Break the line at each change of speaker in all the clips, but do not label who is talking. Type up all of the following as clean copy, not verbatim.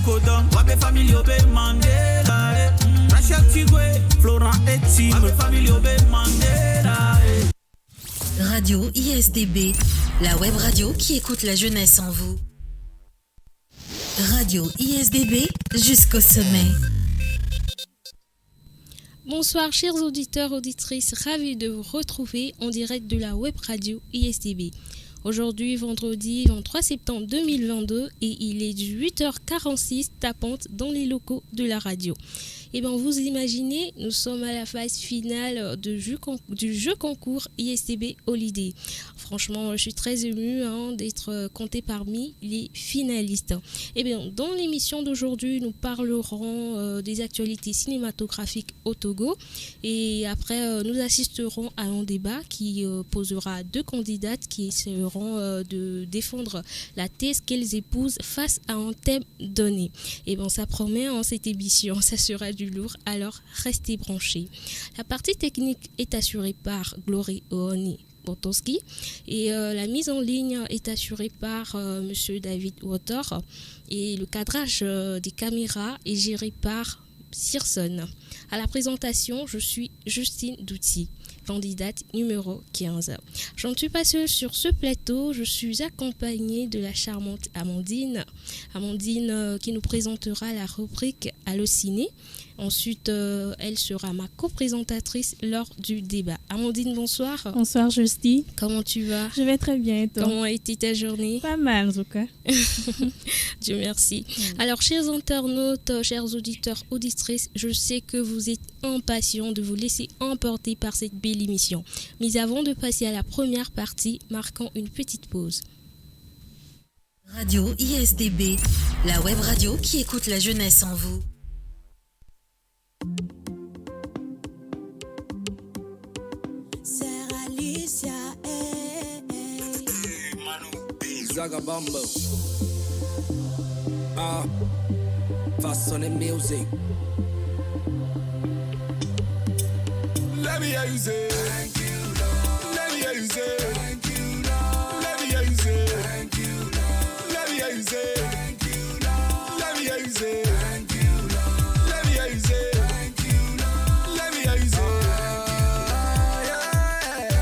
Kodon, Wabe family Obe Mandela. Rachel Tigwe, Florent Etim, Wabe family Obe Mandela.
Radio ISDB, la web radio qui écoute la jeunesse en vous. Radio ISDB jusqu'au sommet.
Bonsoir chers auditeurs, auditrices, ravis de vous retrouver en direct de la web radio ISDB. Aujourd'hui, vendredi 23 septembre 2022 et il est 8h46 tapante dans les locaux de la radio. Et bien vous imaginez, nous sommes à la phase finale du jeu concours ISDB Holiday. Franchement, je suis très émue d'être comptée parmi les finalistes. Et bien dans l'émission d'aujourd'hui, nous parlerons des actualités cinématographiques au Togo. Et après, nous assisterons à un débat qui posera deux candidates qui essaieront de défendre la thèse qu'elles épousent face à un thème donné. Et bien ça promet cette émission, ça sera du lourd, alors restez branchés. La partie technique est assurée par Glory Ooni Botoski et la mise en ligne est assurée par Monsieur David Water et le cadrage des caméras est géré par Searson. À la présentation, je suis Justine Douty, candidate numéro 15. Je ne suis pas seule sur ce plateau, je suis accompagnée de la charmante Amandine. Amandine qui nous présentera la rubrique Allociné. Ensuite, elle sera ma co-présentatrice lors du débat. Amandine, bonsoir.
Bonsoir, Justine.
Comment tu vas?
Je vais très bien, et toi?
Comment a été ta journée?
Pas mal, en tout cas.
Dieu merci. Alors, chers internautes, chers auditeurs, auditrices, je sais que vous êtes impatients de vous laisser emporter par cette belle émission. Mais avant de passer à la première partie, marquons une petite pause.
Radio ISDB, la web radio qui écoute la jeunesse en vous.
Zagabambo. Façon de music. Let me hear you say thank you, Lord. Let me hear you say thank you, Lord. Let me hear you say thank you, Lord. Let me hear you say thank you, Lord. Let me hear you say thank you, Lord. Let me hear you say thank you, Lord. Let me hear you say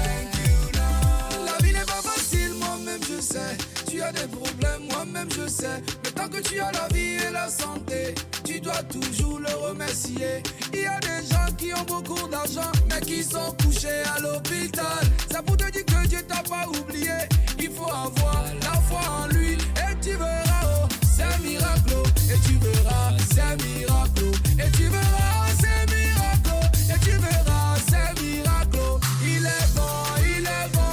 thank you, Lord. La vie n'est pas facile, moi-même je sais. Tu as des problèmes, moi-même je sais. Mais tant que tu as la vie et la santé, tu dois toujours le remercier. Il y a des gens qui ont beaucoup d'argent, mais qui sont couchés à l'hôpital. C'est pour te dire que Dieu t'a pas oublié. Il faut avoir la foi en lui. Et tu verras, oh, c'est un miracle. Et tu verras, c'est un miracle. Et tu verras, c'est un miracle. Et tu verras, c'est un miracle. Il est bon, il est bon.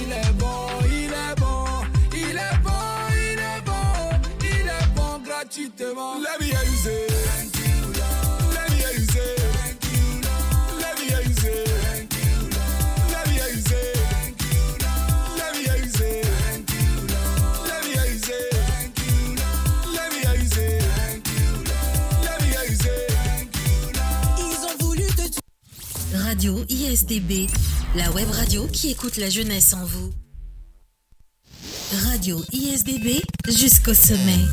Il est bon, il est bon. Il est bon, il est bon. Il est bon gratuitement. Let me hear you say thank you, Lord. Let me hear you say thank you, Lord. Let me hear you say thank you, Lord. Let me hear you say thank you, Lord. Let me hear you say thank you, Lord. Let me hear you say thank you, Lord. Let me hear you say thank you, Lord. Let me hear you say thank you, Lord. Ils ont voulu te
Radio ISDB, la web radio qui écoute la jeunesse en vous. Radio ISDB jusqu'au sommet.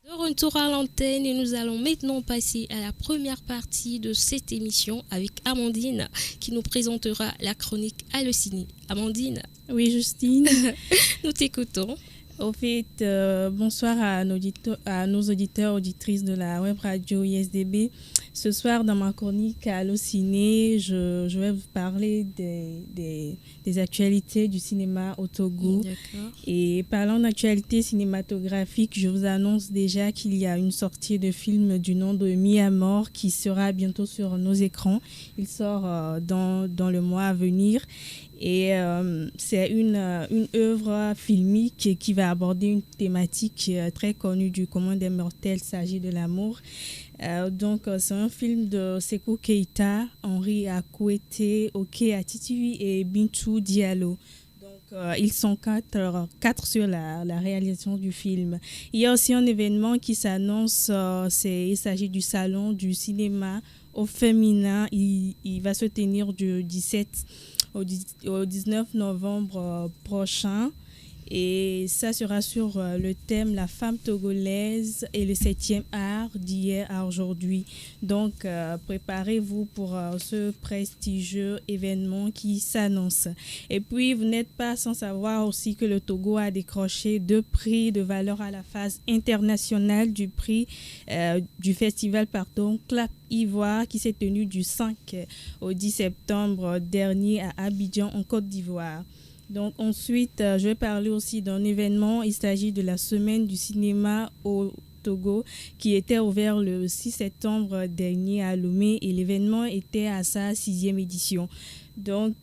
De retour à l'antenne et nous allons maintenant passer à la première partie de cette émission avec Amandine qui nous présentera la chronique Allociné. Amandine.
Oui, Justine.
Nous t'écoutons.
Au fait, bonsoir à nos auditeurs, auditrices de la web radio ISDB. Ce soir, dans ma chronique Allociné, je vais vous parler des actualités du cinéma au Togo.
D'accord.
Et parlant d'actualités cinématographiques, je vous annonce déjà qu'il y a une sortie de film du nom de Mi à mort qui sera bientôt sur nos écrans. Il sort dans le mois à venir. Et c'est une œuvre filmique qui va aborder une thématique très connue du commun des mortels, il s'agit de l'amour. Donc c'est un film de Sékou Keïta, Henri Akouete, Oke Atitiwi et Bintou Diallo. Donc ils sont quatre sur la réalisation du film. Il y a aussi un événement qui s'annonce, il s'agit du salon du cinéma au féminin. Il va se tenir du 17 au 19 novembre prochain. Et ça sera sur le thème La femme togolaise et le 7e art d'hier à aujourd'hui. Donc, préparez-vous pour ce prestigieux événement qui s'annonce. Et puis, vous n'êtes pas sans savoir aussi que le Togo a décroché 2 prix de valeur à la phase internationale du prix du festival Clap Ivoire qui s'est tenu du 5 au 10 septembre dernier à Abidjan en Côte d'Ivoire. Donc ensuite, je vais parler aussi d'un événement. Il s'agit de la semaine du cinéma au Togo qui était ouvert le 6 septembre dernier à Lomé et l'événement était à sa 6e édition. Donc,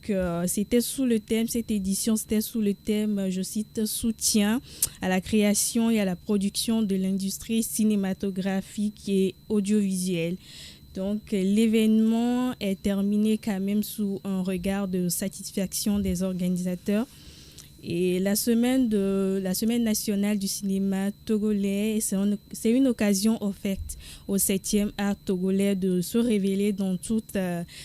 c'était sous le thème, cette édition, c'était sous le thème, je cite, soutien à la création et à la production de l'industrie cinématographique et audiovisuelle. Donc, l'événement est terminé quand même sous un regard de satisfaction des organisateurs. Et la semaine nationale du cinéma togolais, c'est une occasion offerte au 7e art togolais de se révéler dans toute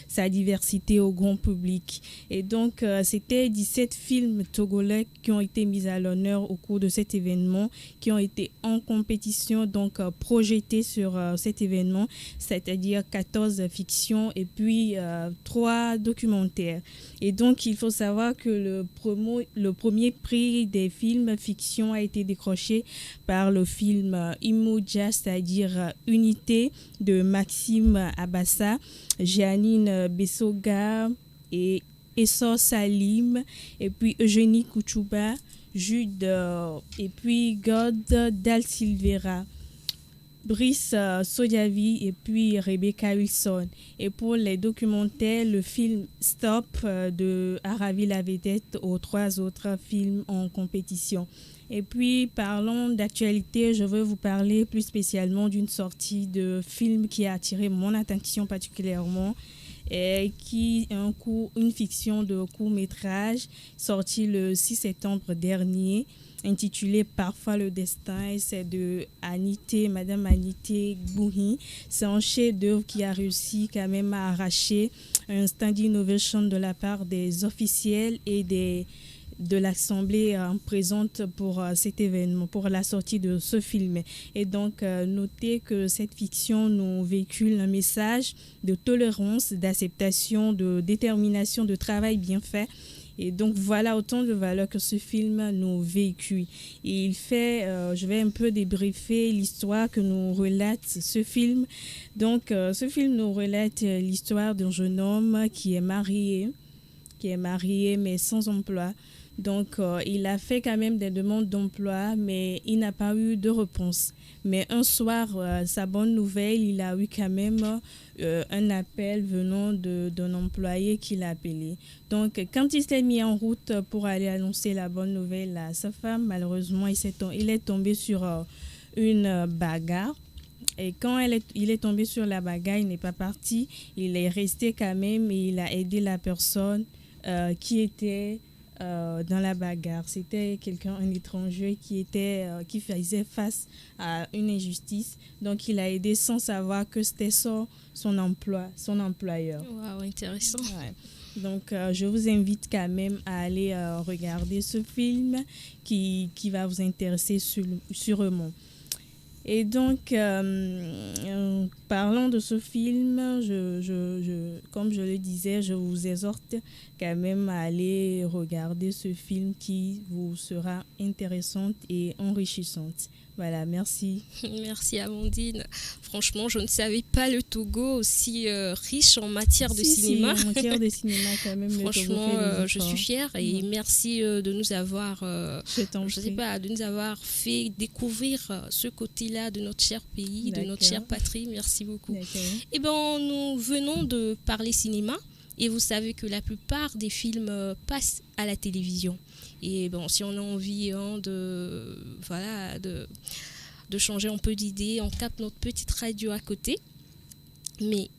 sa diversité au grand public. Et donc, c'était 17 films togolais qui ont été mis à l'honneur au cours de cet événement, qui ont été en compétition, donc projetés sur cet événement, c'est-à-dire 14 fictions et puis 3 documentaires. Et donc, il faut savoir que le premier prix des films fiction a été décroché par le film Imoja, c'est-à-dire Unité de Maxime Abassa, Jeannine Bessoga et Essor Salim, et puis Eugénie Kouchouba, Jude et puis God Dal Silveira, Brice Sodiavi et puis Rebecca Wilson. Et pour les documentaires, le film Stop de Aravi la vedette aux 3 autres films en compétition. Et puis, parlons d'actualité, je veux vous parler plus spécialement d'une sortie de film qui a attiré mon attention particulièrement, et qui est une fiction de court-métrage sortie le 6 septembre dernier, intitulé Parfois le destin, et c'est de Madame Anité Bouhi. C'est un chef-d'œuvre qui a réussi quand même à arracher un standing ovation de la part des officiels et de l'Assemblée présente pour cet événement, pour la sortie de ce film. Et donc, notez que cette fiction nous véhicule un message de tolérance, d'acceptation, de détermination, de travail bien fait. Et donc, voilà autant de valeurs que ce film nous véhicule. Et je vais un peu débriefer l'histoire que nous relate ce film. Donc, ce film nous relate l'histoire d'un jeune homme qui est marié mais sans emploi. Donc, il a fait quand même des demandes d'emploi, mais il n'a pas eu de réponse. Mais un soir, sa bonne nouvelle, il a eu quand même un appel venant d'un employé qui l'a appelé. Donc, quand il s'est mis en route pour aller annoncer la bonne nouvelle à sa femme, malheureusement, il est tombé sur une bagarre. Et quand il est tombé sur la bagarre, il n'est pas parti. Il est resté quand même et il a aidé la personne qui était dans la bagarre. C'était un étranger qui faisait face à une injustice. Donc, il a aidé sans savoir que c'était son employeur.
Wow, intéressant.
Ouais. Donc, je vous invite quand même à aller regarder ce film qui va vous intéresser sûrement. Et donc, parlant de ce film, comme je le disais, je vous exhorte quand même à aller regarder ce film qui vous sera intéressante et enrichissante. Voilà, merci.
Merci Amandine. Franchement, je ne savais pas le Togo aussi riche en matière de cinéma.
En matière de cinéma quand même.
Franchement, je suis fière et merci de nous avoir, de nous avoir fait découvrir ce côté-là de notre cher pays, de notre chère patrie. Merci beaucoup. Eh bien, nous venons de parler cinéma. Et vous savez que la plupart des films passent à la télévision. Et bon, si on a envie de changer un peu d'idée, on tape notre petite radio à côté. Mais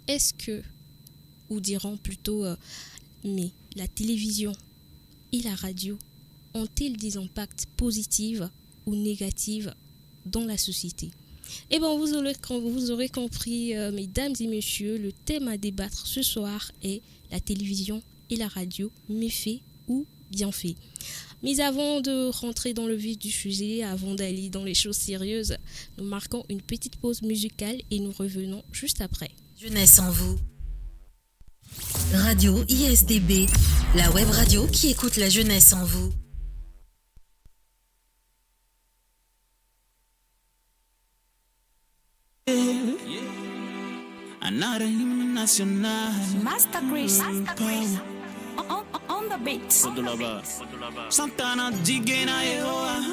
mais la télévision et la radio ont-ils des impacts positifs ou négatifs dans la société ? Eh bien, vous aurez compris, mesdames et messieurs, le thème à débattre ce soir est la télévision et la radio, méfaits ou bienfaits. Mais avant de rentrer dans le vif du sujet, avant d'aller dans les choses sérieuses, nous marquons une petite pause musicale et nous revenons juste après.
Jeunesse en vous. Radio ISDB, la web radio qui écoute la jeunesse en vous.
Another hymn national.
Master Chris. On the beat.
Santana digena eoa.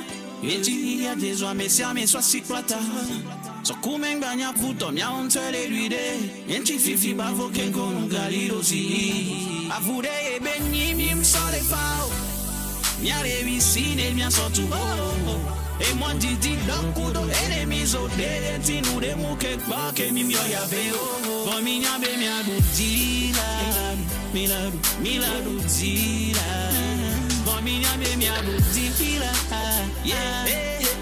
Eti ya deswa mesia meswa sikwata. So kumenganya puto mia ontele luide. Enti fifi bavo kengo ngaliro si. Avude e benyi mi msore fao. Mia revisine mia sotu ho. Et moi didi dokudo enemies o de tinu de muke ba ke mi mio ya veo bon mi nya be mi adutila miladu tila bon mi nya be mi adutila yeah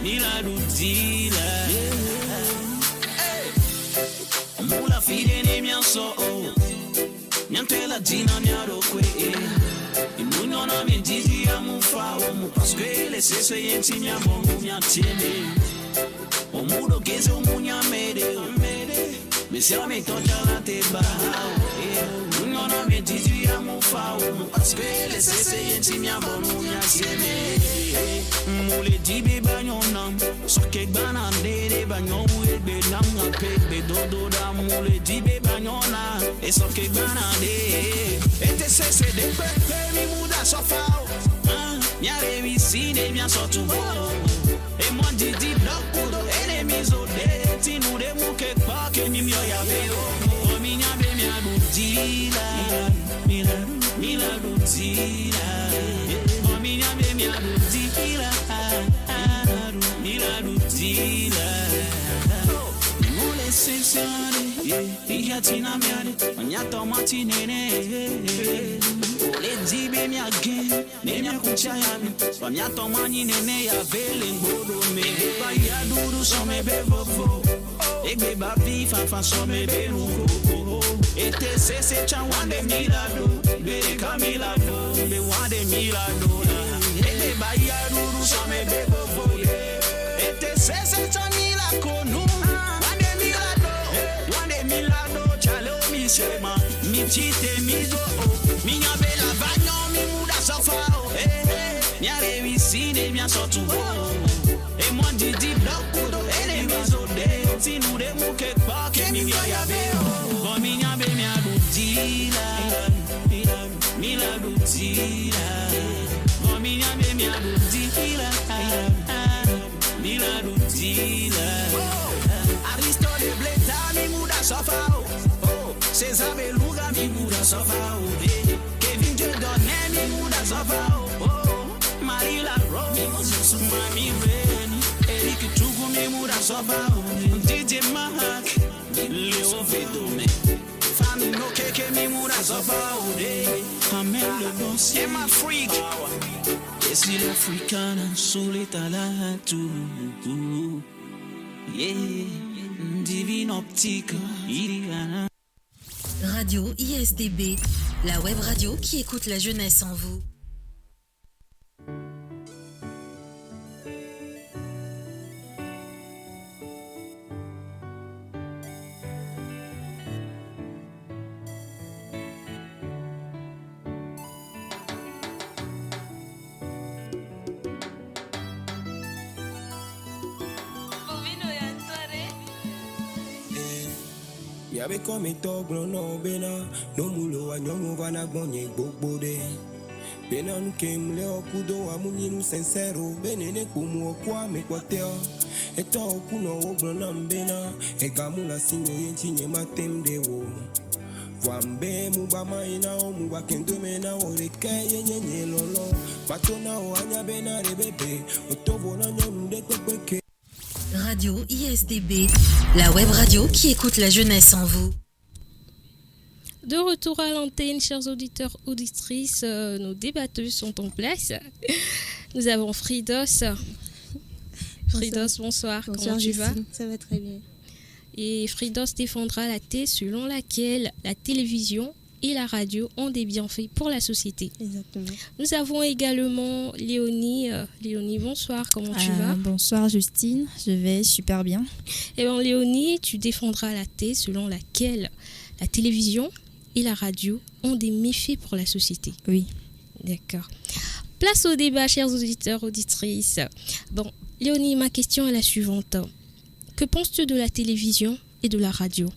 miladu tila mula fide ne mi so nyantela dina nyaro kwe Imunona mi didi ya mufa omu Paske le sese yenti mi amongu mi atiene Omudo geze umunya mede Mesi ya me toja la te baha Imunona mi didi ya mufa omu Paske le sese yenti mi amongu mi atiene Mule dibe banyonam Soke bana dede banyobu ebe langa pepe dodo da mule dibe banyona E soke bana de Ete sese de pepe mi muda sofao Mia revisine mia sotu E moi didi blokudo enemies o de Tinu de muke kwa ke mi mio ya veo O mi nya be mia dutila Mila dutila O mi nya be mia dutila Mila dutila Mule sensare Iya tina miare Onyata mati nene Ole dibe mi again Ne mi akuchaya mi Onyata mani nene ya vele ngodo me Ba ya duru so me be vovo Egbe ba vi fa so me be nuko Ete se chawande milado Be kamilado Be wande milado Egbe ba ya duru so me be vovo Ete se chanila konu Milano chalo mi sema mi chite mi zo minha bela vanyo mi muda sofao mia revisine mia sotu e moi didi blokudo enemies o de tinu de muke pa ke mi mia ya veo bon minha be mia dutila mila dutila bon minha be mia dutila mila dutila Aristo de bleta mi muda sofao Cesar Beluga mi muda sofao Kevin Jedone mi muda sofao Marila Ro mi muda suma mi reni Eric Tugu mi muda sofao DJ Mahak Leo Vedome Fami no keke mi muda sofao Amel le bon c'est ma freak Et si l'africana sous les talatu Yeah, divine optique, Iriana.
Radio ISDB, la web radio qui écoute la jeunesse en vous.
Yabe come toglo no bena no mulo anyongo vana gbonye gbogbo de bena nkem le okudo amuni nu sincero benene kumu okwa me kwateo eto okuno oglo na mbena egamula sinyo yentinye matem de wo Wambe mubama ina o mubakendo mena o reke yenye lolo patona o anya bena rebebe otovo na nyonu de kweke
Radio ISDB, la web radio qui écoute la jeunesse en vous.
De retour à l'antenne, chers auditeurs, auditrices, nos débatteuses sont en place. Nous avons Fridos. Fridos, bonsoir. Comment tu vas?
Ça va très bien.
Et Fridos défendra la thèse selon laquelle la télévision et la radio ont des bienfaits pour la société.
Exactement.
Nous avons également Léonie. Léonie, bonsoir, comment tu vas?
Bonsoir Justine, je vais super bien.
Eh bien Léonie, tu défendras la thèse selon laquelle la télévision et la radio ont des méfaits pour la société.
Oui.
D'accord. Place au débat, chers auditeurs, auditrices. Bon, Léonie, ma question est la suivante. Que penses-tu de la télévision et de la radio?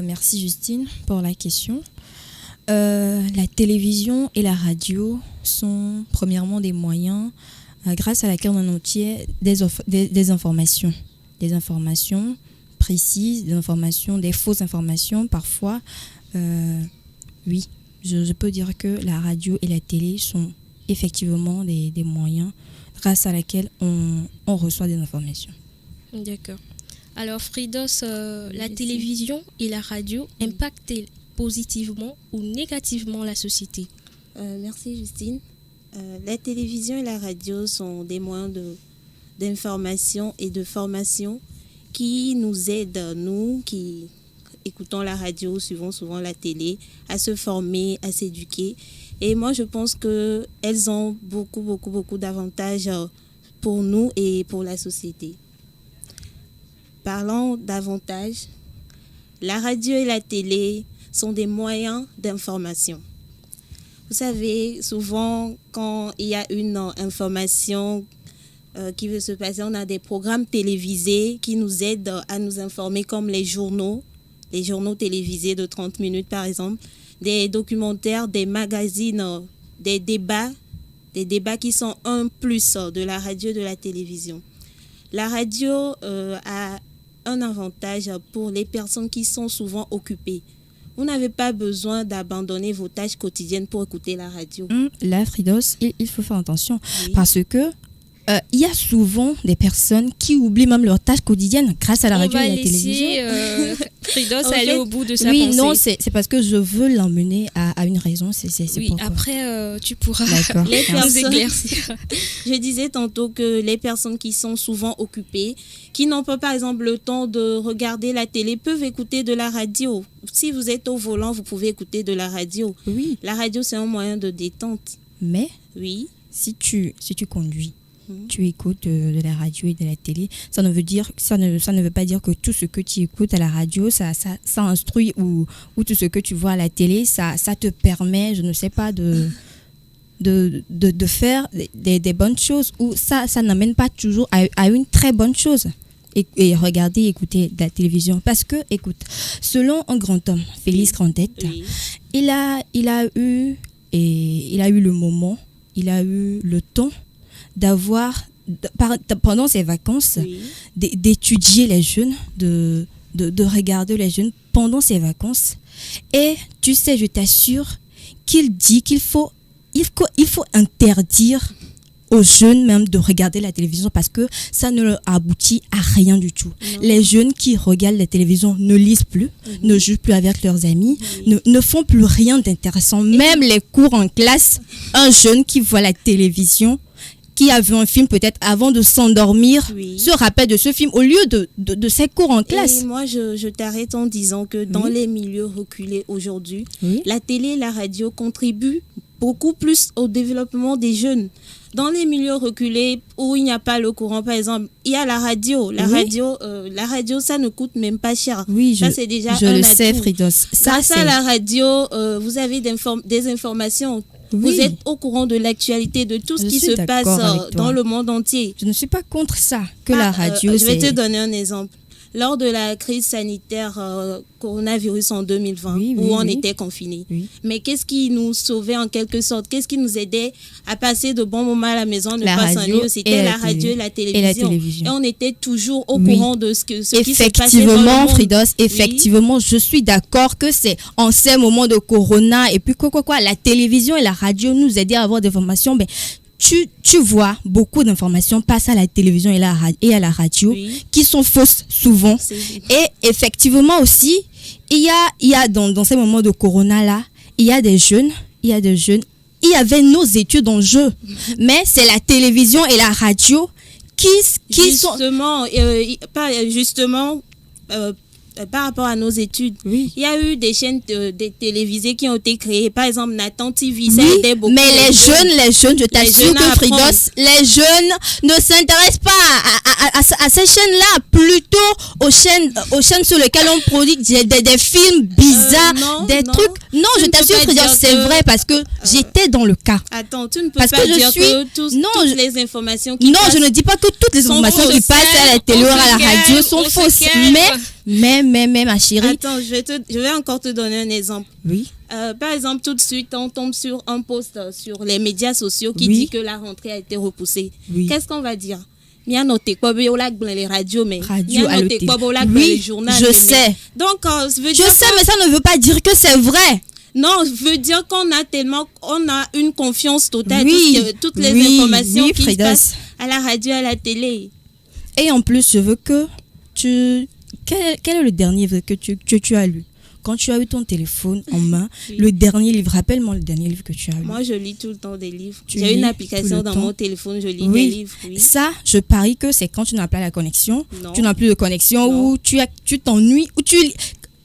Merci Justine pour la question. La télévision et la radio sont premièrement des moyens grâce à laquelle on obtient des informations. Des informations précises, des fausses informations parfois. Oui, je peux dire que la radio et la télé sont effectivement des moyens grâce à laquelle on reçoit des informations.
D'accord. Alors Fridos, la télévision et la radio impactent positivement ou négativement la société?
Merci Justine. La télévision et la radio sont des moyens d'information et de formation qui nous aident, nous qui écoutons la radio, suivons souvent la télé, à se former, à s'éduquer. Et moi, je pense qu'elles ont beaucoup d'avantages pour nous et pour la société. Parlons davantage. La radio et la télé sont des moyens d'information. Vous savez, souvent, quand il y a une information qui veut se passer, on a des programmes télévisés qui nous aident à nous informer, comme les journaux télévisés de 30 minutes, par exemple, des documentaires, des magazines, des débats qui sont un plus de la radio et de la télévision. La radio a un avantage pour les personnes qui sont souvent occupées. Vous n'avez pas besoin d'abandonner vos tâches quotidiennes pour écouter la radio.
Là, Fridos, il faut faire attention
Oui.
parce que il y a souvent des personnes qui oublient même leurs tâches quotidiennes grâce à la radio et la télévision.
On va laisser Fridos
En
aller
fait,
au bout de sa
Oui,
pensée.
non, c'est parce que je veux l'emmener à une raison. C'est
Oui,
pourquoi.
après, tu pourras
D'accord.
Les
nous
personnes-
éclaircir.
Je disais tantôt que les personnes qui sont souvent occupées, qui n'ont pas par exemple le temps de regarder la télé, peuvent écouter de la radio. Si vous êtes au volant, vous pouvez écouter de la radio.
Oui,
La radio, c'est un moyen de détente.
mais
Oui.
si tu conduis, tu écoutes de la radio et de la télé, ça ne veut pas dire que tout ce que tu écoutes à la radio, ça instruit ou tout ce que tu vois à la télé, ça te permet, je ne sais pas, de faire des bonnes choses, ou ça n'amène pas toujours à une très bonne chose. Et regarder, écouter de la télévision. Parce que, écoute, selon un grand homme, Félix Grandette,
Oui.
il a eu le moment, il a eu le temps d'avoir, pendant ses vacances,
Oui.
d'étudier les jeunes, de regarder les jeunes pendant ses vacances. Et tu sais, je t'assure qu'il dit qu'il faut interdire aux jeunes même de regarder la télévision parce que ça ne leur aboutit à rien du tout.
Non.
Les jeunes qui regardent la télévision ne lisent plus, ne jouent plus avec leurs amis, ne font plus rien d'intéressant. Même les cours en classe, un jeune qui voit la télévision, qui a vu un film peut-être avant de s'endormir,
Oui.
se rappelle de ce film au lieu de ses cours en classe.
Et moi, je t'arrête en disant que dans
Oui.
les milieux reculés aujourd'hui,
Oui.
la télé et la radio contribuent beaucoup plus au développement des jeunes. Dans les milieux reculés où il n'y a pas le courant, par exemple, il y a la radio. La radio, ça ne coûte même pas cher.
Oui,
ça, c'est déjà
je
un
le sais,
atout.
Fridos. Ça,
Grâce à la radio, vous avez des informations.
Oui.
Vous êtes au courant de l'actualité, de tout ce
Je
qui
suis
se passe
d'accord avec toi.
dans le monde entier.
Je ne suis pas contre ça, que la radio,
Je vais
c'est...
te donner un exemple. Lors de la crise sanitaire coronavirus en 2020,
Oui,
où
oui,
on
oui.
était confinés.
Oui.
Mais qu'est-ce qui nous sauvait en quelque sorte? Qu'est-ce qui nous aidait à passer de bons moments à la maison, ne
La
pas
radio
s'ennuyer? C'était
et
la
la
radio
télé.
et la télévision.
Et la télévision.
Et on était toujours au
Oui.
courant de ce qui se passait dans le
Effectivement,
monde.
Fridos, effectivement, je suis d'accord que c'est en ces moments de corona et puis quoi, la télévision et la radio nous aidaient à avoir des informations. Ben, tu vois, beaucoup d'informations passent à la télévision et à la radio
Oui.
qui sont fausses souvent.
C'est-
Et effectivement aussi, il y a dans ces moments de corona là, il y a des jeunes, il y avait nos études en jeu, mais c'est la télévision et la radio qui sont...
Justement, par rapport à nos études.
Oui.
Il y a eu des chaînes télévisées qui ont été créées. Par exemple, Nathan TV, ça
Oui,
aidait beaucoup.
mais les jeunes, je t'assure
jeunes
que
apprennent.
Fridos, les jeunes ne s'intéressent pas à ces chaînes-là, plutôt aux chaînes sur lesquelles on produit des films bizarres,
non,
des
non.
trucs. Non,
Tu
je
ne peux
t'assure,
pas
Fridos,
dire
c'est
que-
vrai parce que j'étais dans le cas.
Attends, tu ne peux
Parce
pas
que je
dire
suis-
que
Non,
toutes les informations qui
Non,
passent-
je ne dis pas que toutes les
sont
informations qui
fausses.
passent à la télé ou à la radio sont
on se
fausses.
calme.
Mais ma chérie.
Attends, je vais encore te donner un exemple.
Oui.
Par exemple, tout de suite, on tombe sur un post sur les médias sociaux qui
Oui.
dit que la rentrée a été repoussée.
Oui.
Qu'est-ce qu'on va dire? Mia noté quoi ben, au lac blanc, les radios, mais
Radio,
mia
à
noté
l'hôtel.
quoi ben, au lac
Oui,
blanc, les journaux.
je
mais-
sais.
Donc, ça veut
Je
dire
sais,
que-
mais ça ne veut pas dire que c'est vrai.
Non, veut dire qu'on a une confiance totale
Oui,
à toutes les
oui,
informations
oui,
qui se
Fridas.
passent à la radio, à la télé.
Et en plus, je veux que tu... Quel est le dernier livre que tu as lu? Quand tu as eu ton téléphone en main,
Oui.
le dernier livre, rappelle-moi le dernier livre que tu as lu.
Moi, je lis tout le temps des livres.
Tu
J'ai
lis
une
tout
application
le
dans
temps.
mon téléphone, je lis
Oui.
des livres. Oui.
Ça, je parie que c'est quand tu n'as pas la connexion,
Non.
tu n'as plus de connexion,
Non.
ou tu t'ennuies, ou tu...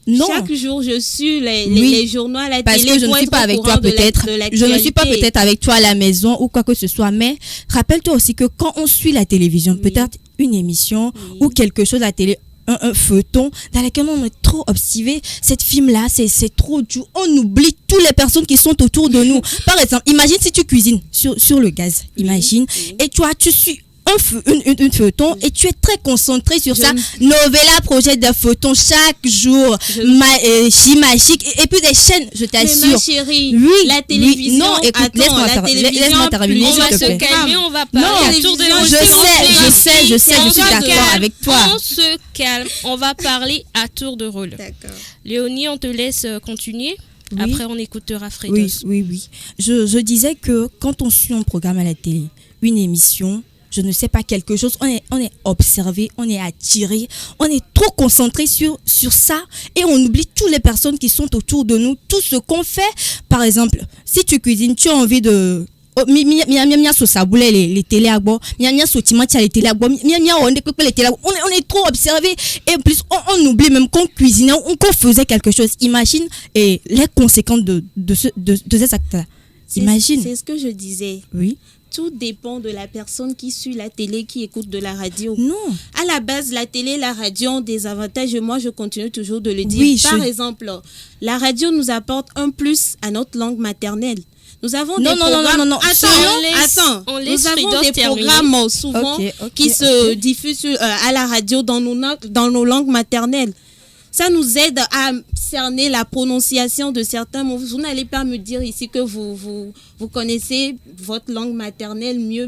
Non,
Chaque jour, je suis les
Oui.
journaux à la
parce
télé
que je ne
pour
suis
être
pas
au
avec
courant
toi
de
peut-être.
de
Je ne suis pas
l'actualité.
peut-être avec toi à la maison ou quoi que ce soit, mais rappelle-toi aussi que quand on suit la télévision,
Oui.
peut-être une émission
Oui.
ou quelque chose à la télé, un feuilleton dans lequel on est trop obstivé, cette film-là, c'est trop dur. On oublie toutes les personnes qui sont autour de nous. Par exemple, imagine si tu cuisines sur le gaz, imagine,
oui.
et tu suis une feuilleton et tu es très concentré sur
Je
ça.
ne-
Novella projette des feuilletons chaque jour, Chimagique et puis des chaînes, je
Mais
t'assure.
ma chérie,
Oui,
la
oui.
télévision.
Non, écoute,
attends,
laisse-moi
la
faire-
télévision
laisse-moi terminer,
On
s'il
va
te
se
plaît.
calmer, on va
Non,
parler à tour de rôle.
je
S'il vous
sais,
plaît.
je suis
On se
d'accord
calme,
avec toi.
On se calme, on va parler à tour de rôle.
D'accord.
Léonie, on te laisse continuer.
Oui.
Après, on écoutera Fredos.
Oui. Je disais que quand on suit un programme à la télé, une émission, je ne sais pas, quelque chose, on est observé, on est attiré, on est trop concentré sur ça et on oublie toutes les personnes qui sont autour de nous, tout ce qu'on fait. Par exemple, si tu cuisines, tu as envie de... Mia so saboulé les télé agbo mia so timati les télé agbo mia on est trop observé et en plus on oublie même qu'on cuisinait qu'on faisait quelque chose. Imagine et les conséquences de ces actes là. Imagine.
C'est ce que je disais.
Oui.
Tout dépend de la personne qui suit la télé, qui écoute de la radio.
Non.
À la base, la télé et la radio ont des avantages et moi, je continue toujours de le dire.
Oui,
Par exemple, la radio nous apporte un plus à notre langue maternelle. Nous avons
Non,
des
non, non,
programmes...
non, non, non.
Attends,
on laisse
nous avons
Fridos
des
terminer.
programmes souvent
Ok,
qui se
ok.
diffusent à la radio dans nos langues maternelles. Ça nous aide à cerner la prononciation de certains mots. Vous n'allez pas me dire ici que vous connaissez votre langue maternelle mieux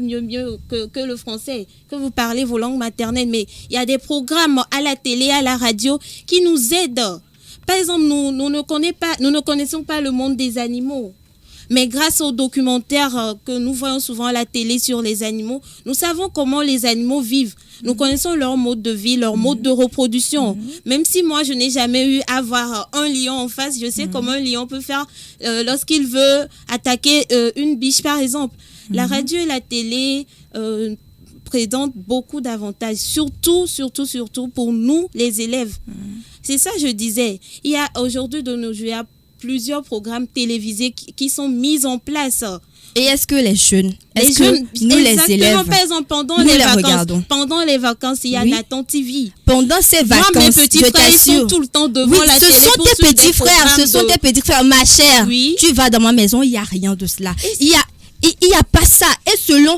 que le français, que vous parlez vos langues maternelles. Mais il y a des programmes à la télé, à la radio qui nous aident. Par exemple, nous ne connaissons pas le monde des animaux. Mais grâce aux documentaires que nous voyons souvent à la télé sur les animaux, nous savons comment les animaux vivent. Nous connaissons leur mode de vie, leur mode de reproduction. Même si moi, je n'ai jamais eu à voir un lion en face, je sais comment un lion peut faire lorsqu'il veut attaquer une biche, par exemple. La radio et la télé présentent beaucoup d'avantages, surtout pour nous, les élèves. C'est ça que je disais. Il y a aujourd'hui de nos jours, il y a plusieurs programmes télévisés qui sont mis en place.
Et est-ce que les jeunes, est-ce que nous
exactement,
les élèves,
par exemple, pendant
nous
les
les
vacances,
regardons.
pendant les vacances, il y a
Oui.
Nathan TV.
pendant ces
Moi,
vacances,
mes petits
je
frères, ils sont
t'assure,
tout le temps devant
oui,
la
ce
télé
sont
pour
tes
suivre
petits
des
frères, ce
programmes
sont
de-
tes petits frères, ma chère.
Oui.
Tu vas dans ma maison, il y a rien de cela. Il y a pas ça. Et selon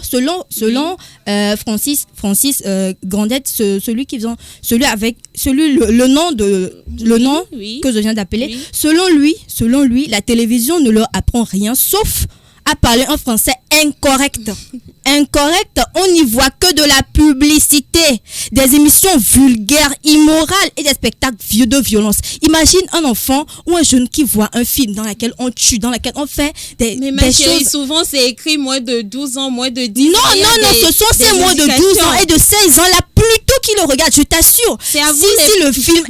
Francis Grandette, celui qui faisant le nom
oui.
que je viens d'appeler,
Oui.
selon lui, la télévision ne leur apprend rien sauf à parler un français incorrect. Incorrect, on n'y voit que de la publicité, des émissions vulgaires, immorales et des spectacles de violence. Imagine un enfant ou un jeune qui voit un film dans lequel on tue, dans lequel on fait
Mais ma
des
chérie,
choses.
souvent c'est écrit moins de 12 ans, moins de 10 ans.
Non,
Il y a
ce sont ces moins de 12
éducations.
ans et de 16 ans là plutôt qui le regardent, je t'assure.
C'est à vous
Si
les-
le film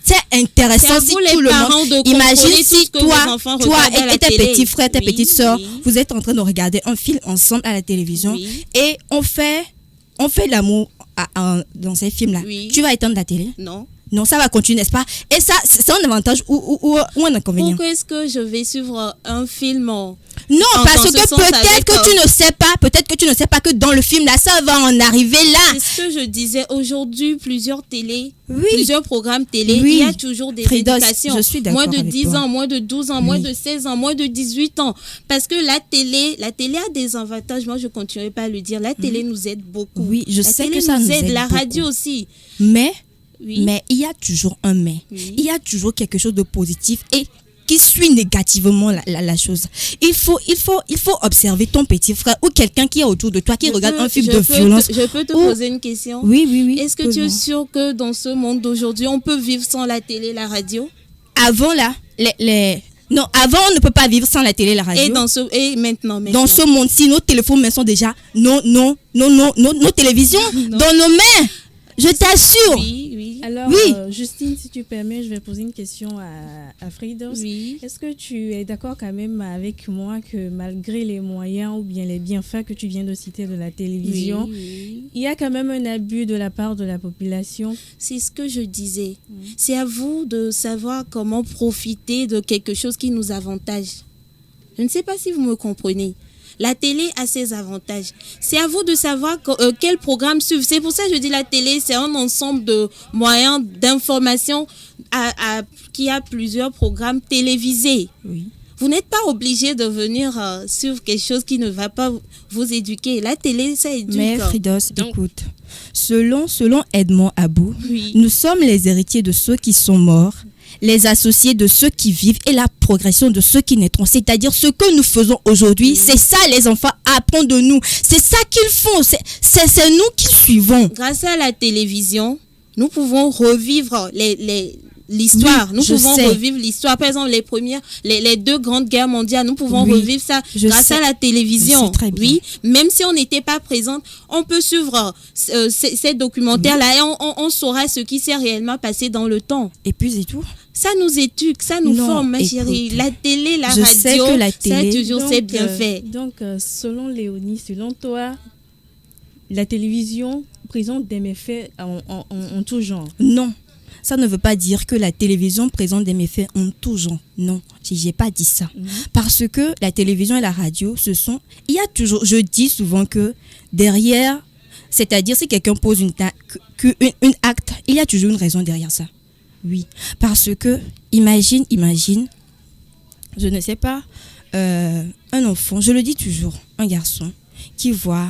c'est
C'est
intéressant,
à
si
vous, les
tout le
parents,
monde
de
imagine
contrôler tout
si
ce que
toi
vos enfants regardent à la
et tes
télé.
petits frères, tes
Oui,
petites sœurs,
oui.
vous êtes en train de regarder un film ensemble à la télévision
Oui.
et on fait l'amour dans ces films là.
Oui.
Tu vas éteindre la télé?
Non.
Non, ça va continuer, n'est-ce pas? Et ça, c'est un avantage ou un inconvénient.
Pourquoi est-ce que je vais suivre un film
Non, parce que peut-être que tu ne sais pas que dans le film là, ça va en arriver là.
C'est ce que je disais aujourd'hui, plusieurs programmes télé,
Oui.
il y a toujours des éducations.
Je suis d'accord
moins de
avec
10
toi.
ans, moins de 12 ans, moins de 16 ans, moins de 18 ans. Parce que la télé a des avantages. Moi, je ne continuerai pas à le dire. La télé nous aide beaucoup.
Oui, je
la
sais
télé
que ça nous aide
La
beaucoup.
radio aussi.
Mais
Oui.
il y a toujours un mais.
Oui.
Il y a toujours quelque chose de positif et qui suit négativement la chose. Il faut observer ton petit frère ou quelqu'un qui est autour de toi, qui regarde un film de violence.
Je peux te poser une question?
Oui.
Est-ce que tu es sûr que dans ce monde d'aujourd'hui, on peut vivre sans la télé, la radio?
Avant là, non, avant on ne peut pas vivre sans la télé et la radio.
Et maintenant.
Dans ce monde-ci, nos téléphones sont déjà nos télévisions dans nos mains. Je t'assure.
Oui.
Alors,
Oui.
Justine, si tu permets, je vais poser une question à Fridos.
Oui.
Est-ce que tu es d'accord quand même avec moi que malgré les moyens ou bien les bienfaits que tu viens de citer de la télévision,
Oui.
il y a quand même un abus de la part de la population?
C'est ce que je disais. C'est à vous de savoir comment profiter de quelque chose qui nous avantage. Je ne sais pas si vous me comprenez. La télé a ses avantages. C'est à vous de savoir quel programme suivre. C'est pour ça que je dis la télé, c'est un ensemble de moyens d'information qui a plusieurs programmes télévisés.
Oui.
Vous n'êtes pas obligé de venir suivre quelque chose qui ne va pas vous éduquer. La télé, ça éduque.
Mais Fridos,
Donc-
écoute, selon Edmond Abou,
Oui.
nous sommes les héritiers de ceux qui sont morts, les associés de ceux qui vivent et la progression de ceux qui naîtront. C'est-à-dire ce que nous faisons aujourd'hui, c'est ça les enfants apprennent de nous. C'est ça qu'ils font, c'est nous qui suivons.
Grâce à la télévision, nous pouvons revivre l'histoire.
Oui,
Nous
je
pouvons
sais.
revivre l'histoire. Par exemple, les deux grandes guerres mondiales, nous pouvons
Oui,
revivre ça
je
grâce
sais.
à la
Je
télévision.
sais très bien.
Oui, même si on n'était pas présente, on peut suivre ces documentaires-là et on saura ce qui s'est réellement passé dans le temps.
Et puis c'est tout.
Ça nous éduque, ça nous
Non,
forme, ma
écoute,
chérie. La télé, la
je
radio,
sais que la
ça a
télé-
toujours ses bienfaits.
Donc, selon Léonie, selon toi, la télévision présente des méfaits en tout genre.
Non, ça ne veut pas dire que la télévision présente des méfaits en tout genre. Non, j'ai pas dit ça. Parce que la télévision et la radio, il y a toujours, je dis souvent que derrière, c'est-à-dire si quelqu'un pose une acte, il y a toujours une raison derrière ça. Oui, parce que imagine, je ne sais pas, un enfant, je le dis toujours, un garçon qui voit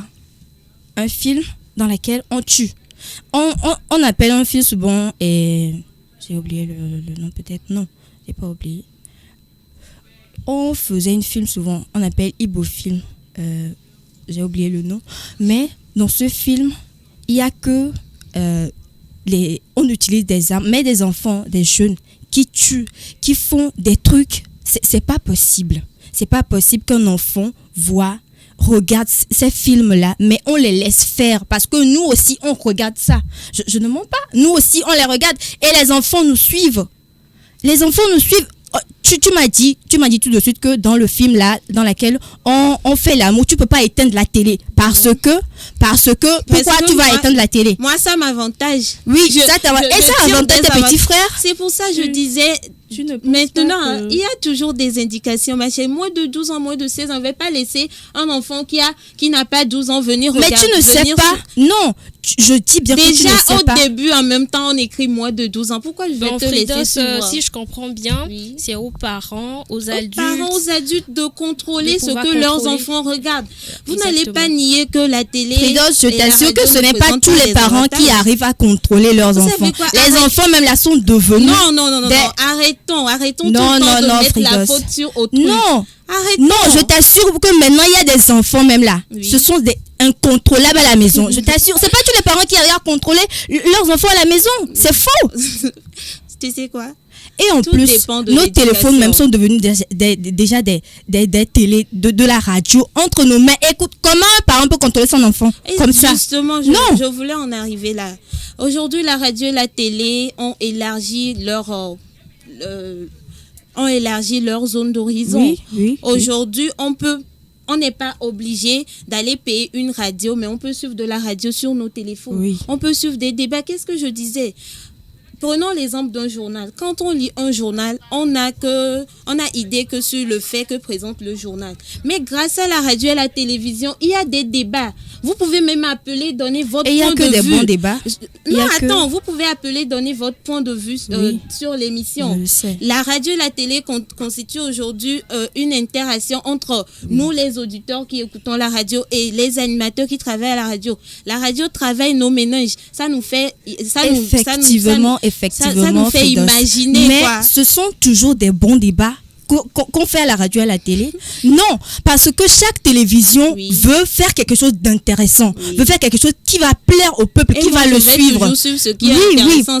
un film dans lequel on tue. On appelle un film souvent, et j'ai oublié le nom peut-être, non, j'ai pas oublié. On faisait une film souvent, on appelle Ibo Film, j'ai oublié le nom, mais dans ce film, il y a que on utilise des armes, mais des enfants, des jeunes qui tuent, qui font des trucs, c'est pas possible. C'est pas possible qu'un enfant regarde ces films-là, mais on les laisse faire parce que nous aussi, on regarde ça. Je ne mens pas. Nous aussi, on les regarde et les enfants nous suivent. Les enfants nous suivent. Oh, tu m'as dit tout de suite que dans le film là, dans lequel on fait l'amour, tu peux pas éteindre la télé parce que pourquoi tu vas éteindre la télé?
Moi, ça m'avantage.
Oui, ça t'avantage. Et ça
tire
avantage
des
tes petits frères.
C'est pour ça que je disais,
Tu ne penses
maintenant,
pas que-
il y a toujours des indications. Ma chérie, moins de 12 ans, moins de 16 ans, on ne va pas laisser un enfant qui n'a pas 12 ans venir
Mais
regarder.
tu ne sais pas. Non, je dis bien que tu
Déjà,
ne sais
au
pas.
début, en même temps, on écrit moins de 12 ans. Pourquoi je vais
Bon,
te laisser
Fridos,
suivre?
si je comprends bien,
Oui.
c'est aux parents, aux
Aux
adultes.
parents, aux adultes de contrôler
De
ce
pouvoir
que leurs
contrôler.
enfants regardent. Vous n'allez
Exactement.
pas nier que la télé.
Fridos, je
et la
t'assure que
radio
ce
nous
n'est pas
présentent
tous les
des
parents qui
avantages.
arrivent à contrôler leurs
Vous savez
enfants.
quoi?
Les
Arrête.
enfants même là sont devenus.
Non.
des-
Arrêtons tout
Non,
le temps
non,
de
non,
mettre la
Fridos.
faute sur autrui.
Non,
Arrêtons.
non, je t'assure que maintenant il y a des enfants même là.
Oui.
Ce sont des incontrôlables à la maison. Je t'assure, c'est pas tous les parents qui arrivent à contrôler leurs enfants à la maison. C'est faux.
Tu sais quoi?
Et en
Tout
plus,
dépend de
nos
l'éducation.
téléphones même sont devenus déjà des télés, de la radio entre nos mains. Écoute, comment un parent peut contrôler son enfant
Et
comme ça?
justement,
Non.
je voulais en arriver là. Aujourd'hui, la radio et la télé ont élargi leur zone d'horizon.
Oui.
Aujourd'hui, on n'est pas obligé d'aller payer une radio, mais on peut suivre de la radio sur nos téléphones.
Oui.
On peut suivre des débats. Qu'est-ce que je disais? Prenons l'exemple d'un journal. Quand on lit un journal, on a idée que sur le fait que présente le journal. Mais grâce à la radio et la télévision, il y a des débats. Vous pouvez même appeler, donner votre point de vue.
Et il n'y a que des bons débats.
Vous pouvez appeler, donner votre point de vue sur l'émission.
Je le sais.
La radio et la télé constituent aujourd'hui une interaction entre nous, les auditeurs qui écoutons la radio, et les animateurs qui travaillent à la radio. La radio travaille nos méninges. Ça nous fait...
Effectivement,
ça nous fait imaginer.
Mais
quoi.
ce sont toujours des bons débats qu'on fait à la radio et à la télé. Non, parce que chaque télévision veut faire quelque chose d'intéressant, veut faire quelque chose qui va plaire au peuple, qui va le suivre.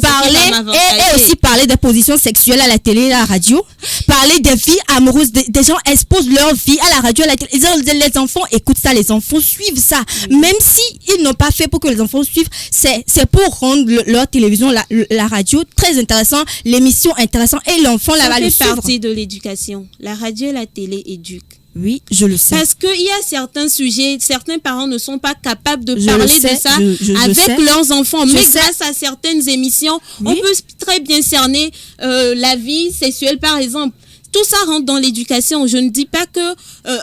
Parler et aussi parler des positions sexuelles à la télé et à la radio, parler des vies amoureuses, des gens exposent leur vie à la radio et à la télé. Les enfants écoutent ça, les enfants suivent ça. Même si ils n'ont pas fait pour que les enfants suivent, c'est pour rendre leur télévision, la radio très intéressant, l'émission intéressante, et l'enfant là va le suivre.
Ça fait partie de l'éducation. La radio et la télé éduquent.
Oui, je le sais.
Parce qu'il y a certains sujets, certains parents ne sont pas capables de parler de ça avec leurs enfants. Mais grâce à certaines émissions, on peut très bien cerner la vie sexuelle, par exemple. Tout ça rentre dans l'éducation. Je ne dis pas que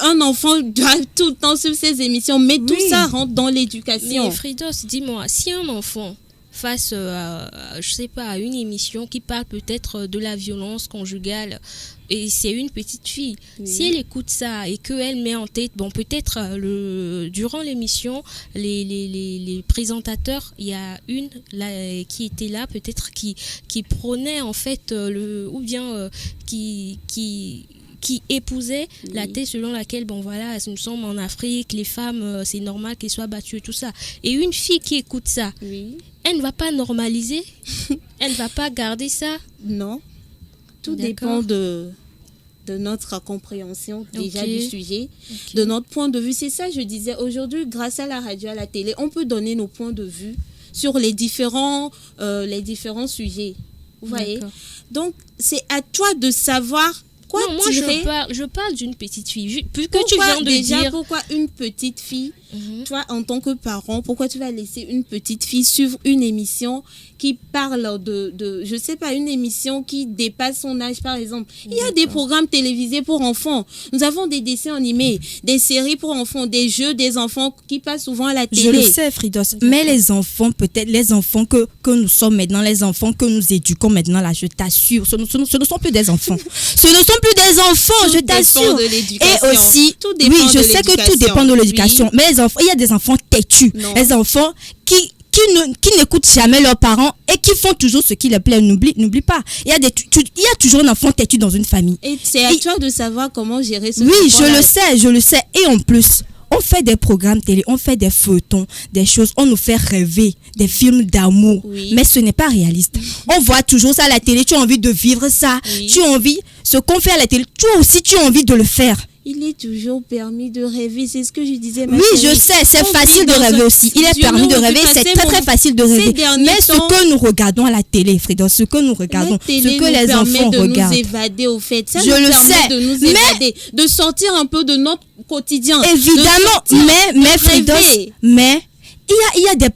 un enfant doit tout le temps suivre ces émissions, mais tout ça rentre dans l'éducation.
Mais Fridos, dis-moi, si un enfant face je sais pas, à une émission qui parle peut-être de la violence conjugale, et c'est une petite fille, si elle écoute ça et qu'elle met en tête, bon, peut-être durant l'émission, les présentateurs, il y a une là, qui était là, peut-être qui prônait en fait ou bien qui épousait la thèse selon laquelle, bon voilà, nous sommes en Afrique, les femmes, c'est normal qu'elles soient battues et tout ça. Et une fille qui écoute ça, elle ne va pas normaliser, elle ne va pas garder ça.
Non, tout dépend de notre compréhension déjà du sujet, de notre point de vue. C'est ça, je disais, aujourd'hui, grâce à la radio, à la télé, on peut donner nos points de vue sur les différents sujets. Vous voyez? Donc, c'est à toi de savoir quoi tirer.
Moi, je parle d'une petite fille. Puisque tu viens de dire...
Pourquoi une petite fille, toi, en tant que parent, pourquoi tu vas laisser une petite fille suivre une émission qui parle de je sais pas, une émission qui dépasse son âge, par exemple. Il y a des programmes télévisés pour enfants. Nous avons des dessins animés, des séries pour enfants, des jeux des enfants qui passent souvent à la télé.
Je le sais, Fridos. Mais les enfants, peut-être les enfants que nous sommes maintenant, les enfants que nous éduquons maintenant, là, je t'assure, ce ne sont plus des enfants. Ce ne sont plus des enfants, je t'assure. Et aussi, je sais que tout dépend de l'éducation. Mais les enfants, il y a des enfants têtus. Les enfants qui n'écoutent jamais leurs parents et qui font toujours ce qui leur plaît. N'oublie pas. Il y a toujours un enfant têtu dans une famille.
Et c'est à toi de savoir comment gérer ce
Oui, je le sais. Et en plus, on fait des programmes télé, on fait des feuilletons, des choses, on nous fait rêver, des films d'amour. Mais ce n'est pas réaliste. On voit toujours ça à la télé, tu as envie de vivre ça. Tu as envie, ce qu'on fait à la télé, toi aussi tu as envie de le faire.
Il est toujours permis de rêver, c'est ce que je disais.
Oui, je sais, c'est facile de rêver aussi. Il est permis de rêver, c'est très facile de rêver. Mais ce que nous regardons à la télé, Frida, ce que nous regardons, ce que les enfants regardent.
Nous évader au fait. Ça je le sais. De nous évader, de sortir un peu de notre quotidien.
Évidemment, mais Frida, il y a des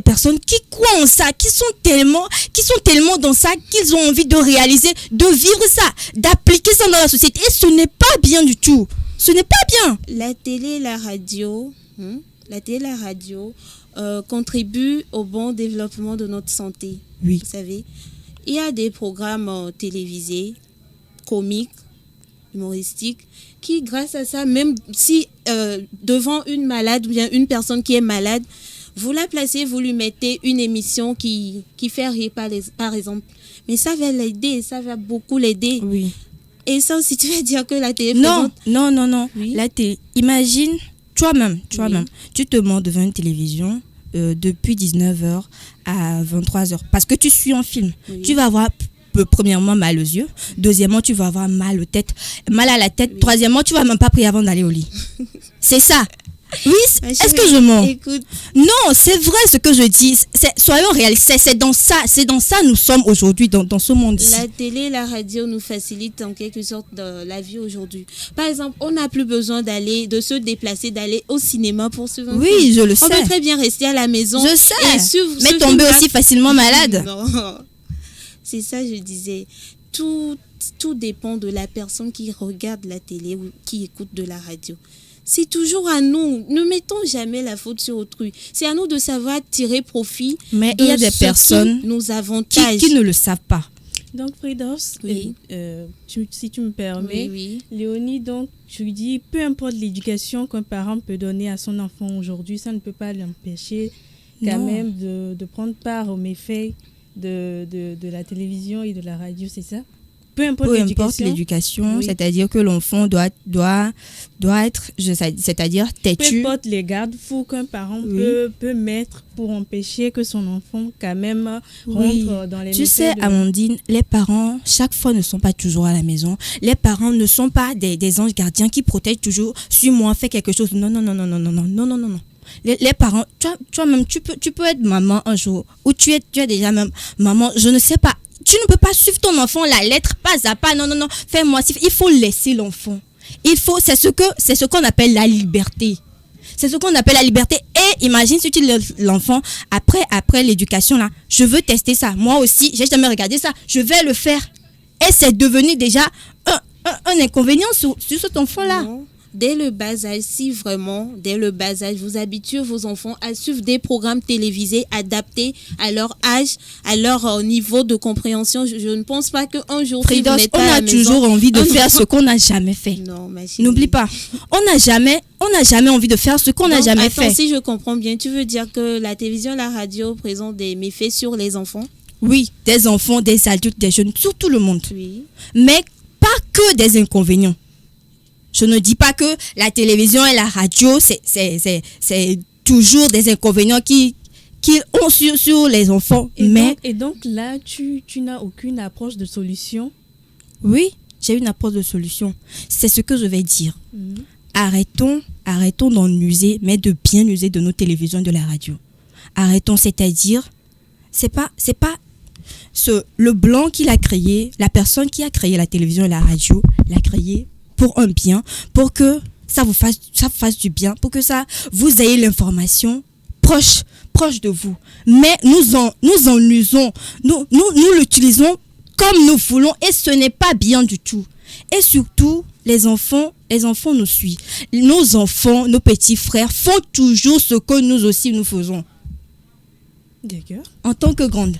personnes qui croient en ça, qui sont tellement dans ça qu'ils ont envie de réaliser, de vivre ça, d'appliquer ça dans la société. Et ce n'est pas bien du tout. Ce n'est pas bien.
La télé et la radio, contribuent au bon développement de notre santé.
Oui.
Vous savez, il y a des programmes télévisés, comiques, humoristiques, qui, grâce à ça, même si devant une malade ou bien une personne qui est malade, vous la placez, vous lui mettez une émission qui fait rire, par exemple. Mais ça va l'aider, ça va beaucoup l'aider.
Oui.
Et ça aussi, tu vas dire que la télé
Non.
Oui.
La télé, imagine, toi-même, tu te mets devant une télévision depuis 19h à 23h parce que tu suis un film. Tu vas avoir premièrement mal aux yeux, deuxièmement tu vas avoir mal à la tête, troisièmement tu vas même pas prier avant d'aller au lit. C'est ça. Oui, est-ce que je mens?
Écoute.
Non, c'est vrai ce que je dis. Soyons réalistes, c'est dans ça nous sommes aujourd'hui dans ce monde-ci.
La télé et la radio nous facilitent en quelque sorte la vie aujourd'hui. Par exemple, on n'a plus besoin de se déplacer, d'aller au cinéma pour suivre un film.
Oui, je le sais.
On peut très bien rester à la maison.
Je sais. Mais tomber aussi facilement malade.
Non. C'est ça, je disais. Tout dépend de la personne qui regarde la télé ou qui écoute de la radio. C'est toujours à nous. Ne mettons jamais la faute sur autrui. C'est à nous de savoir tirer profit.
Mais il y a des personnes
nos avantages
qui ne le savent pas.
Donc, Fridos,
Oui.
si tu me permets,
Oui.
Léonie, donc, tu dis, peu importe l'éducation qu'un parent peut donner à son enfant aujourd'hui, ça ne peut pas l'empêcher quand
Non.
même de prendre part aux méfaits de la télévision et de la radio, c'est ça? Peu importe
Peu importe l'éducation,
Oui.
c'est-à-dire que l'enfant doit être, c'est-à-dire
Peu
têtu.
importe les garde-fous qu'un parent
Oui.
peut mettre pour empêcher que son enfant quand même
Oui.
rentre dans les
Tu
méfaits
sais, Amandine, les parents, chaque fois, ne sont pas toujours à la maison. Les parents ne sont pas des anges gardiens qui protègent toujours. Suis-moi, fais quelque chose. Non, non, non, non, non, non, non, non, non, non, non. Les parents, toi-même, tu peux être maman un jour, ou tu es déjà même maman, je ne sais pas. Tu ne peux pas suivre ton enfant la lettre pas à pas. Non, non, non. Fais-moi. Il faut laisser l'enfant. C'est ce qu'on appelle la liberté. C'est ce qu'on appelle la liberté. Et imagine si tu laisses l'enfant après l'éducation là. Je veux tester ça. Moi aussi, j'ai jamais regardé ça. Je vais le faire. Et c'est devenu déjà un inconvénient sur cet enfant là.
Non. Dès le bas âge, si vraiment, dès le bas âge, vous habituez vos enfants à suivre des programmes télévisés adaptés à leur âge, à leur niveau de compréhension, je ne pense pas qu'un jour, si vous
Fridos,
n'êtes
on
pas à
a
la maison,
toujours envie de faire ce qu'on n'a jamais fait.
Non, ma chérie.
N'oublie pas, on n'a jamais envie de faire ce qu'on n'a
Donc,
jamais
attends,
fait.
si je comprends bien, tu veux dire que la télévision, la radio présentent des méfaits sur les enfants?
Oui, des enfants, des adultes, des jeunes, sur tout le monde.
Oui.
Mais pas que des inconvénients. Je ne dis pas que la télévision et la radio, c'est toujours des inconvénients qu'ils ont sur les enfants.
Et donc là, tu n'as aucune approche de solution.
Oui, j'ai une approche de solution. C'est ce que je vais dire. Arrêtons d'en user, mais de bien user de nos télévisions et de la radio. Arrêtons, c'est-à-dire, c'est pas le blanc qui l'a créé, la personne qui a créé la télévision et la radio, l'a créé pour un bien, pour que ça vous fasse du bien, pour que vous ayez l'information proche de vous. Mais nous en usons, nous l'utilisons comme nous voulons et ce n'est pas bien du tout. Et surtout, les enfants nous suivent. Nos enfants, nos petits frères font toujours ce que nous aussi nous faisons.
D'accord.
En tant que grande.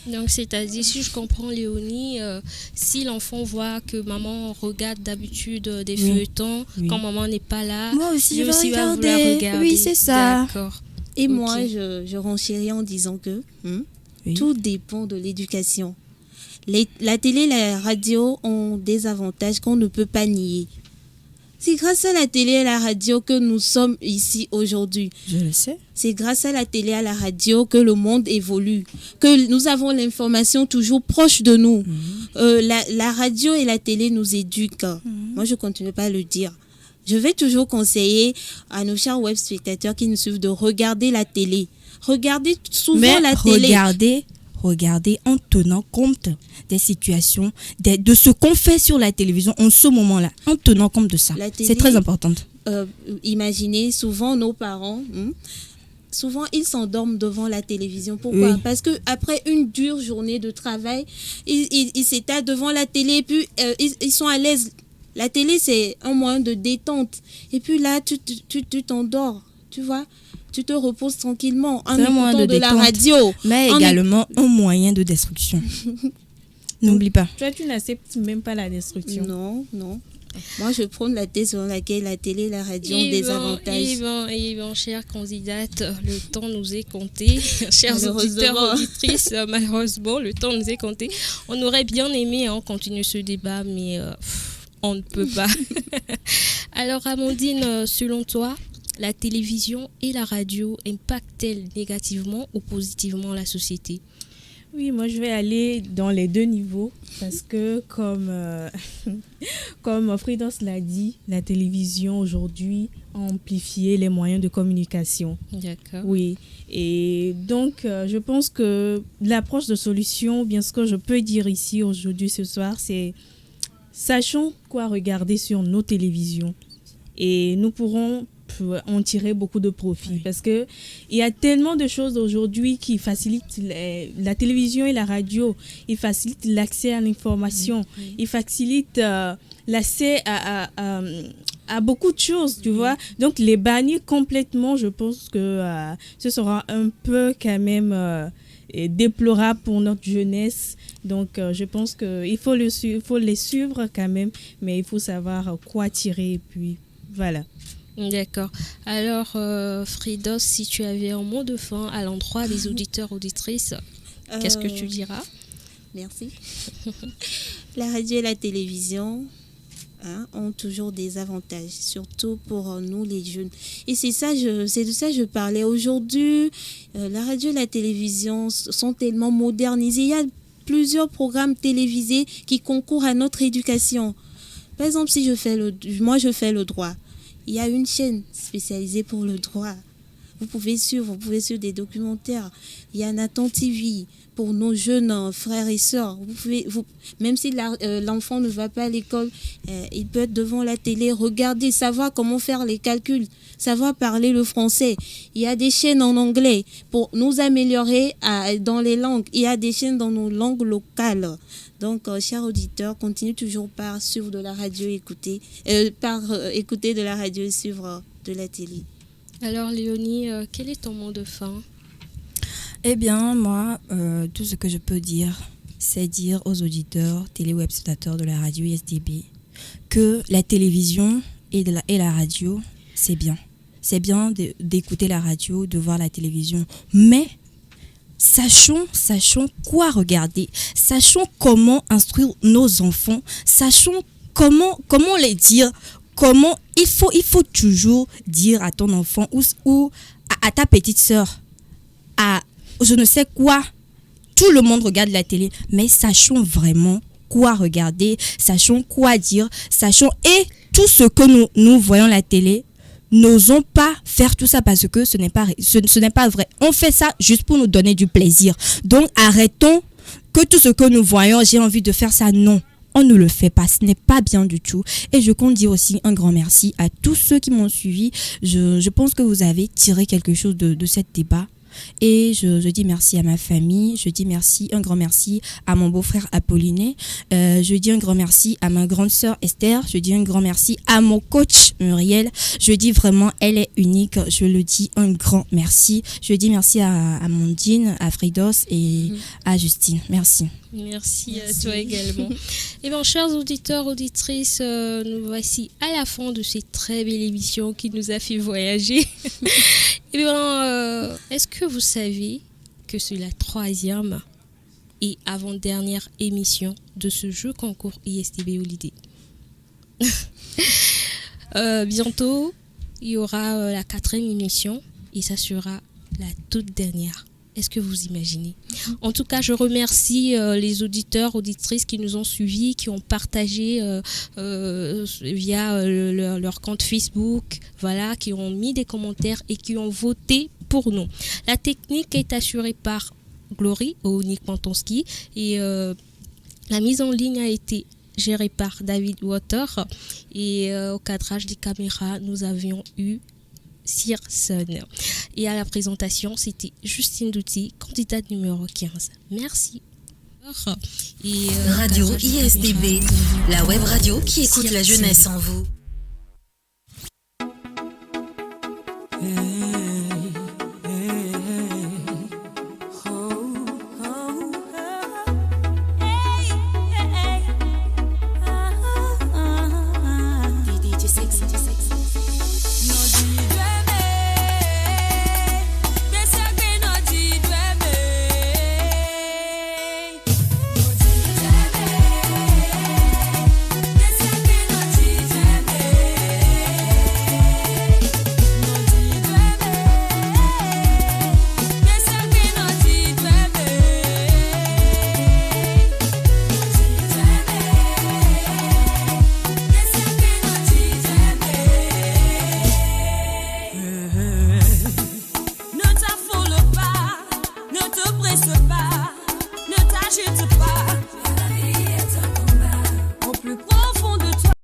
Donc, c'est-à-dire, si je comprends Léonie, si l'enfant voit que maman regarde d'habitude des feuilletons, quand maman n'est pas là,
moi aussi,
lui
je
aussi
vais
va vouloir regarder.
Oui, c'est ça.
D'accord.
Et
Ok.
moi, je renchéris en disant que
Oui.
tout dépend de l'éducation. La télé et la radio ont des avantages qu'on ne peut pas nier. C'est grâce à la télé et à la radio que nous sommes ici aujourd'hui.
Je le sais.
C'est grâce à la télé et à la radio que le monde évolue, que nous avons l'information toujours proche de nous. La radio et la télé nous éduquent. Moi, je ne continue pas à le dire. Je vais toujours conseiller à nos chers web spectateurs qui nous suivent de regarder la télé. Regardez souvent la télé.
Regardez en tenant compte des situations, de ce qu'on fait sur la télévision en ce moment-là, en tenant compte de ça. C'est très important.
Imaginez, souvent nos parents, souvent ils s'endorment devant la télévision. Pourquoi?
Oui.
Parce qu'après une dure journée de travail, ils s'étalent devant la télé et puis ils sont à l'aise. La télé, c'est un moyen de détente. Et puis là, tu t'endors, tu vois. Tu te reposes tranquillement en écoutant de la radio.
Mais également un moyen de destruction. N'oublie pas.
Toi, tu n'acceptes même pas la destruction.
Non. Moi, je prends la thèse selon laquelle la télé et la radio ont des avantages.
Et bon, chère candidate, le temps nous est compté. Chers auditeurs, auditrices, malheureusement, le temps nous est compté. On aurait bien aimé continuer ce débat, mais on ne peut pas. Alors, Amandine, selon toi, la télévision et la radio impactent-elles négativement ou positivement la société?
Oui, moi je vais aller dans les deux niveaux parce que comme Fridos l'a dit, la télévision aujourd'hui a amplifié les moyens de communication.
D'accord.
Oui, et donc je pense que l'approche de solution, bien ce que je peux dire ici aujourd'hui ce soir, c'est sachons quoi regarder sur nos télévisions et nous pourrons peuvent en tirer beaucoup de profit. Parce qu'il y a tellement de choses aujourd'hui qui facilitent la télévision et la radio. Ils facilitent l'accès à l'information. Ils facilitent l'accès à beaucoup de choses, tu vois. Donc, les bannir complètement, je pense que ce sera un peu quand même déplorable pour notre jeunesse. Donc, je pense qu'il faut les suivre quand même, mais il faut savoir quoi tirer et puis voilà.
D'accord. Alors, Fridos, si tu avais un mot de fin à l'endroit des auditeurs, auditrices, qu'est-ce que tu diras?
Merci. La radio et la télévision ont toujours des avantages, surtout pour nous les jeunes. Et c'est de ça que je parlais. Aujourd'hui, la radio et la télévision sont tellement modernisées. Il y a plusieurs programmes télévisés qui concourent à notre éducation. Par exemple, si je fais le droit, il y a une chaîne spécialisée pour le droit. Vous pouvez suivre des documentaires. Il y a Nathan TV pour nos jeunes frères et sœurs. Même si l'enfant ne va pas à l'école, il peut être devant la télé, regarder, savoir comment faire les calculs, savoir parler le français. Il y a des chaînes en anglais pour nous améliorer dans les langues. Il y a des chaînes dans nos langues locales. Donc, chers auditeurs, continuez toujours par suivre de la radio, écouter de la radio et suivre de la télé.
Alors, Léonie, quel est ton mot de fin?
Eh bien, moi, tout ce que je peux dire, c'est dire aux auditeurs, télé-web-spectateurs de la radio ISDB que la télévision et la radio, c'est bien. C'est bien d'écouter la radio, de voir la télévision. Mais sachons quoi regarder. Sachons comment instruire nos enfants. Sachons comment les dire. Comment il faut toujours dire à ton enfant ou à ta petite sœur, à je ne sais quoi. Tout le monde regarde la télé, mais sachons vraiment quoi regarder, sachons quoi dire, et tout ce que nous voyons à la télé, n'osons pas faire tout ça parce que ce n'est pas vrai. On fait ça juste pour nous donner du plaisir. Donc arrêtons que tout ce que nous voyons, j'ai envie de faire ça, non. On ne le fait pas, ce n'est pas bien du tout. Et je compte dire aussi un grand merci à tous ceux qui m'ont suivi. Je pense que vous avez tiré quelque chose de cet débat. Et je dis merci à ma famille, je dis un grand merci à mon beau-frère Apolliné, je dis un grand merci à ma grande sœur Esther, je dis un grand merci à mon coach Muriel, je dis vraiment elle est unique, je le dis un grand merci, je dis merci à Mondine, à Fridos et à Justine, merci.
Merci à toi également. Et bien, chers auditeurs, auditrices, nous voici à la fin de cette très belle émission qui nous a fait voyager. Et bien, est-ce que vous savez que c'est la 3e et avant-dernière émission de ce jeu concours ISDB Holiday? Bientôt, il y aura la 4e émission et ça sera la toute dernière. Est-ce que vous imaginez? En tout cas, je remercie les auditeurs, auditrices qui nous ont suivis, qui ont partagé via leur compte Facebook, voilà, qui ont mis des commentaires et qui ont voté pour nous. La technique est assurée par Glory Onik Pantonski et la mise en ligne a été gérée par David Water et au cadrage des caméras, nous avions eu Searson. Et à la présentation, c'était Justine Douty, candidate numéro 15. Merci.
Et Radio ISDB, la web radio qui écoute la jeunesse en vous.